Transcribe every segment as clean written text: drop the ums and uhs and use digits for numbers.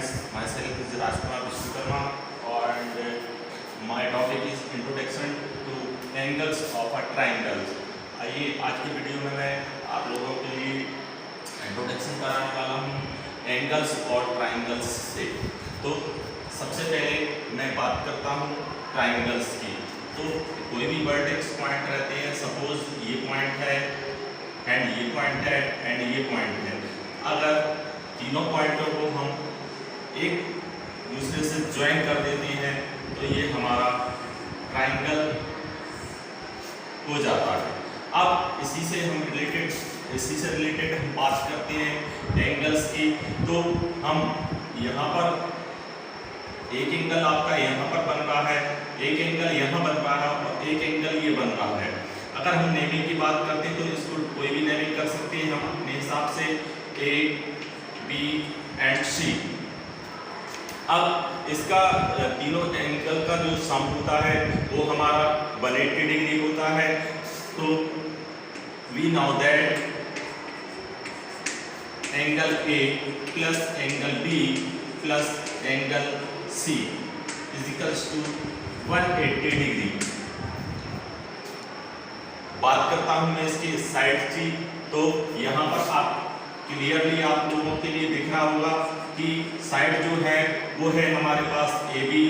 friends, myself is Rajkumar Vishwakarma and my topic is introduction to angles of a triangle. आइए आज की video में मैं आप लोगों के लिए इंट्रोडक्शन कराने वाला हूँ एंगल्स और ट्राइंगल्स से। तो सबसे पहले मैं बात करता हूँ ट्राइंगल्स की। तो कोई भी वर्टेक्स पॉइंट रहते हैं, सपोज ये पॉइंट है एंड ये पॉइंट है एंड ये पॉइंट है। अगर तीनों पॉइंटों को हम एक दूसरे से ज्वाइन कर देते हैं तो ये हमारा ट्राइंगल हो जाता है। अब इसी से रिलेटेड हम बात करते हैं एंगल्स की। तो हम यहाँ पर एक एंगल आपका यहाँ पर बन रहा है, एक एंगल यहाँ बन रहा है और एक एंगल ये बन रहा है। अगर हम नेमिंग की बात करते हैं तो इसको कोई भी नेमिंग कर सकते हैं हम अपने हिसाब से, ए बी एंड सी। अब इसका तीनों एंगल का जो सम होता है वो हमारा 180 डिग्री होता है। तो we know that angle A plus angle B plus angle C is equals to 180 degree. बात करता हूं मैं इसकी साइड की। तो यहाँ पर आप क्लियरली आप लोगों के लिए दिख रहा होगा कि साइड जो है वो है हमारे पास A B,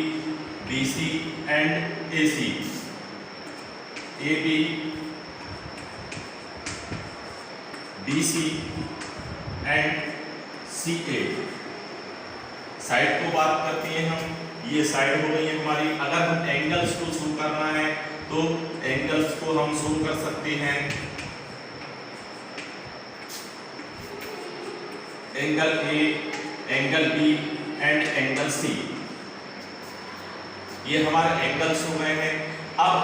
B C and A C. A B, B C and C A. Side को बात करते हैं हम, ये साइड हो गई है हमारी। अगर हम एंगल्स को शो करना है तो एंगल्स को हम शो कर सकते हैं angle A, angle B and angle C. ये हमारे एंगल्स हो गए हैं। अब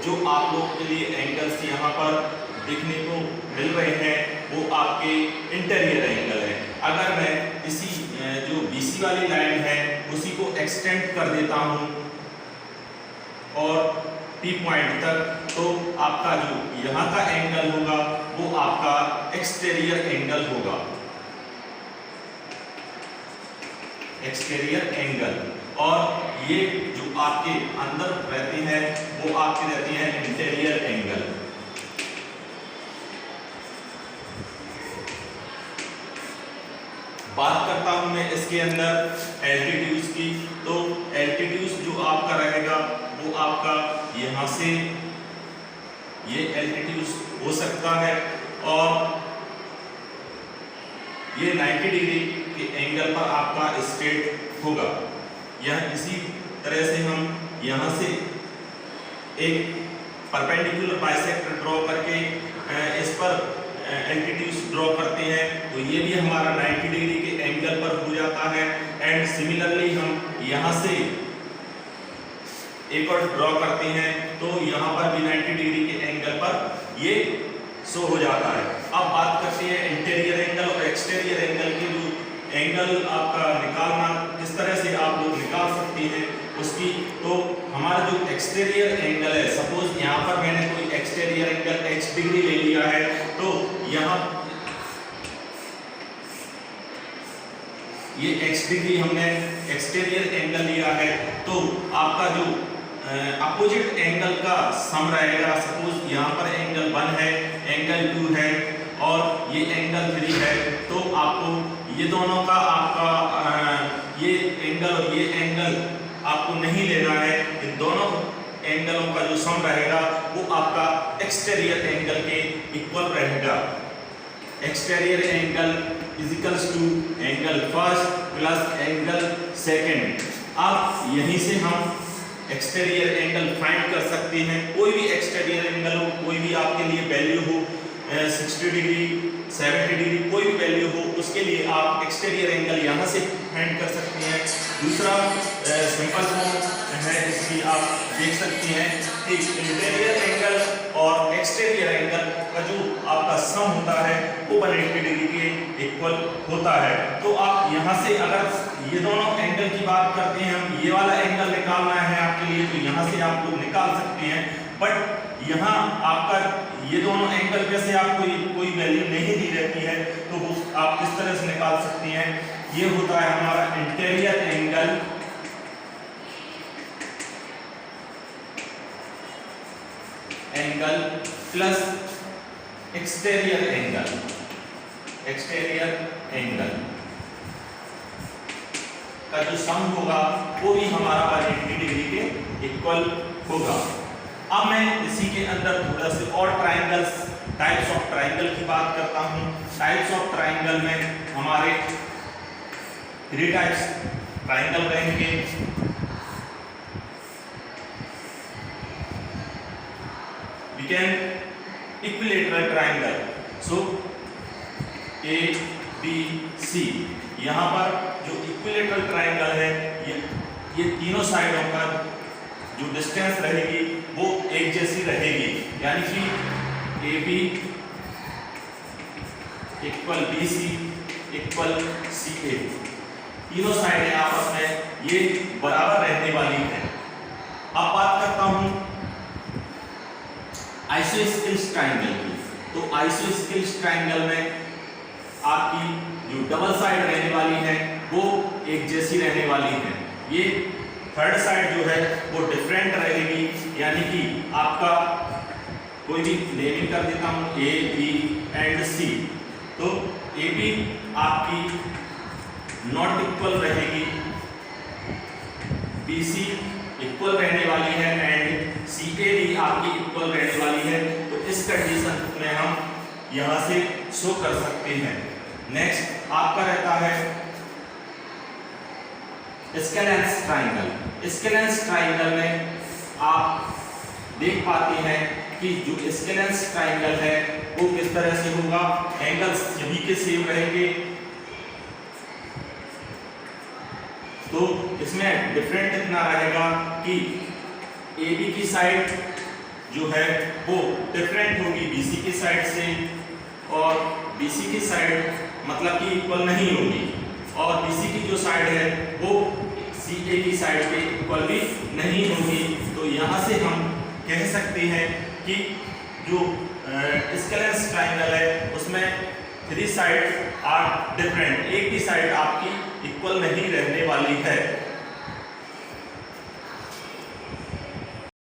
जो आप लोग के लिए एंगल्स यहाँ पर देखने को मिल रहे हैं वो आपके इंटीरियर एंगल है। अगर मैं इसी जो बीसी वाली लाइन है उसी को एक्सटेंड कर देता हूँ और पी पॉइंट तक, तो आपका जो यहाँ का एंगल होगा वो आपका एक्सटीरियर एंगल होगा, एक्सटीरियर एंगल। और ये जो आपके अंदर रहते हैं वो आपके रहते हैं इंटीरियर एंगल। बात करता हूं मैं इसके अंदर एल्टीट्यूड्स की। तो एल्टीट्यूड्स जो आपका रहेगा वो आपका यहाँ से ये एल्टीट्यूड्स हो सकता है और ये 90 डिग्री के एंगल पर आपका स्ट्रेट होगा। यह इसी तरह से हम यहाँ से एक परपेंडिकुलर बाइसेक्टर ड्रॉ करके इस पर एल्टीट्यूड्स ड्रॉ करते हैं तो ये भी हमारा 90 डिग्री के एंगल पर हो जाता है। एंड सिमिलरली हम यहाँ से एक और ड्रॉ करते हैं तो यहाँ पर भी 90 डिग्री के एंगल पर ये शो हो जाता है। अब बात करते हैं इंटीरियर एंगल और एक्सटीरियर एंगल के जो एंगल आपका निकालना किस तरह से आप लोग निकाल सकते हैं उसकी। तो हमारा जो एक्सटीरियर एंगल है, सपोज यहाँ पर मैंने कोई एक्सटीरियर एंगल x डिग्री ले लिया है तो यहाँ ये x डिग्री हमने एक्सटीरियर एंगल लिया है तो आपका जो अपोजिट एंगल का सम रहेगा। सपोज यहाँ पर एंगल 1 है, एंगल 2 है और ये एंगल 3 है। तो आपको ये दोनों का आपका ये एंगल और ये एंगल आपको नहीं लेना है। इन दोनों एंगलों का जो सम रहेगा वो आपका एक्सटीरियर एंगल के इक्वल रहेगा। Exterior angle is equals to angle first plus angle second. अब यहीं से हम एक्सटीरियर एंगल फाइंड कर सकते हैं। कोई भी एक्सटीरियर एंगल हो, कोई भी आपके लिए वैल्यू हो, 60 डिग्री 70 डिग्री कोई भी वैल्यू हो, उसके लिए आप एक्सटीरियर एंगल यहाँ से फाइंड कर सकते हैं। दूसरा सिंपल फॉर्म है इसकी, आप देख सकते हैं कि इंटीरियर एंगल और एक्सटीरियर एंगल का जो आपका सम होता है वो 180 डिग्री के इक्वल होता है। तो आप यहाँ से अगर ये दोनों एंगल की बात करते हैं, हम ये वाला एंगल निकालना है आपके लिए तो यहाँ से आप लोग निकाल सकते हैं। बट यहाँ आपका ये दोनों एंगल में से आपको कोई वैल्यू नहीं दी रहती है तो वो आप किस तरह से निकाल सकते हैं। ये होता है हमारा interior angle plus exterior angle का जो सम होगा वो भी हमारा 180 डिग्री के इक्वल होगा। अब मैं इसी के अंदर थोड़ा से और ट्रायंगल्स, टाइप्स ऑफ ट्रायंगल की बात करता हूँ। टाइप्स ऑफ ट्रायंगल में हमारे 3 टाइप्स ट्रायंगल रहेंगे। We can equilateral triangle, so A B C। यहाँ पर जो इक्विलेटरल ट्रायंगल है ये तीनों साइडों का जो डिस्टेंस रहेगी वो एक जैसी रहेगी, यानी कि AB equal BC equal CA, तीनों साइडें आपस में ये बराबर रहने वाली है। अब बात करता हूं आइसोस्केलिस ट्रायंगल की। तो आइसोस्केलिस ट्रायंगल में आपकी जो डबल साइड रहने वाली है वो एक जैसी रहने वाली है। ये थर्ड साइड जो है वो डिफरेंट रहेगी, यानी कि आपका कोई भी नेमिंग कर देता हूं A B एंड C। तो AB आपकी नॉट इक्वल रहेगी, BC इक्वल रहने वाली है एंड CA भी आपकी इक्वल रहने वाली है। तो इस कंडीशन में हम यहां से शो कर सकते हैं। नेक्स्ट आपका रहता है स्केलेंस ट्रायंगल। स्केलेंस ट्रायंगल में आप देख पाते हैं कि जो स्केलेंस ट्रायंगल है वो किस तरह से होगा। एंगल्स सभी के सेम रहेंगे, तो इसमें डिफरेंट इतना रहेगा कि AB की साइड जो है वो डिफरेंट होगी BC की साइड से, और BC की साइड मतलब कि इक्वल नहीं होगी, और BC की जो साइड है वो CA की साइड पे इक्वल भी नहीं होगी। तो यहाँ से हम कह सकते हैं कि जो स्केलेंस ट्रायंगल है उसमें 3 साइड आर डिफरेंट, एक ही साइड आपकी इक्वल नहीं रहने वाली है।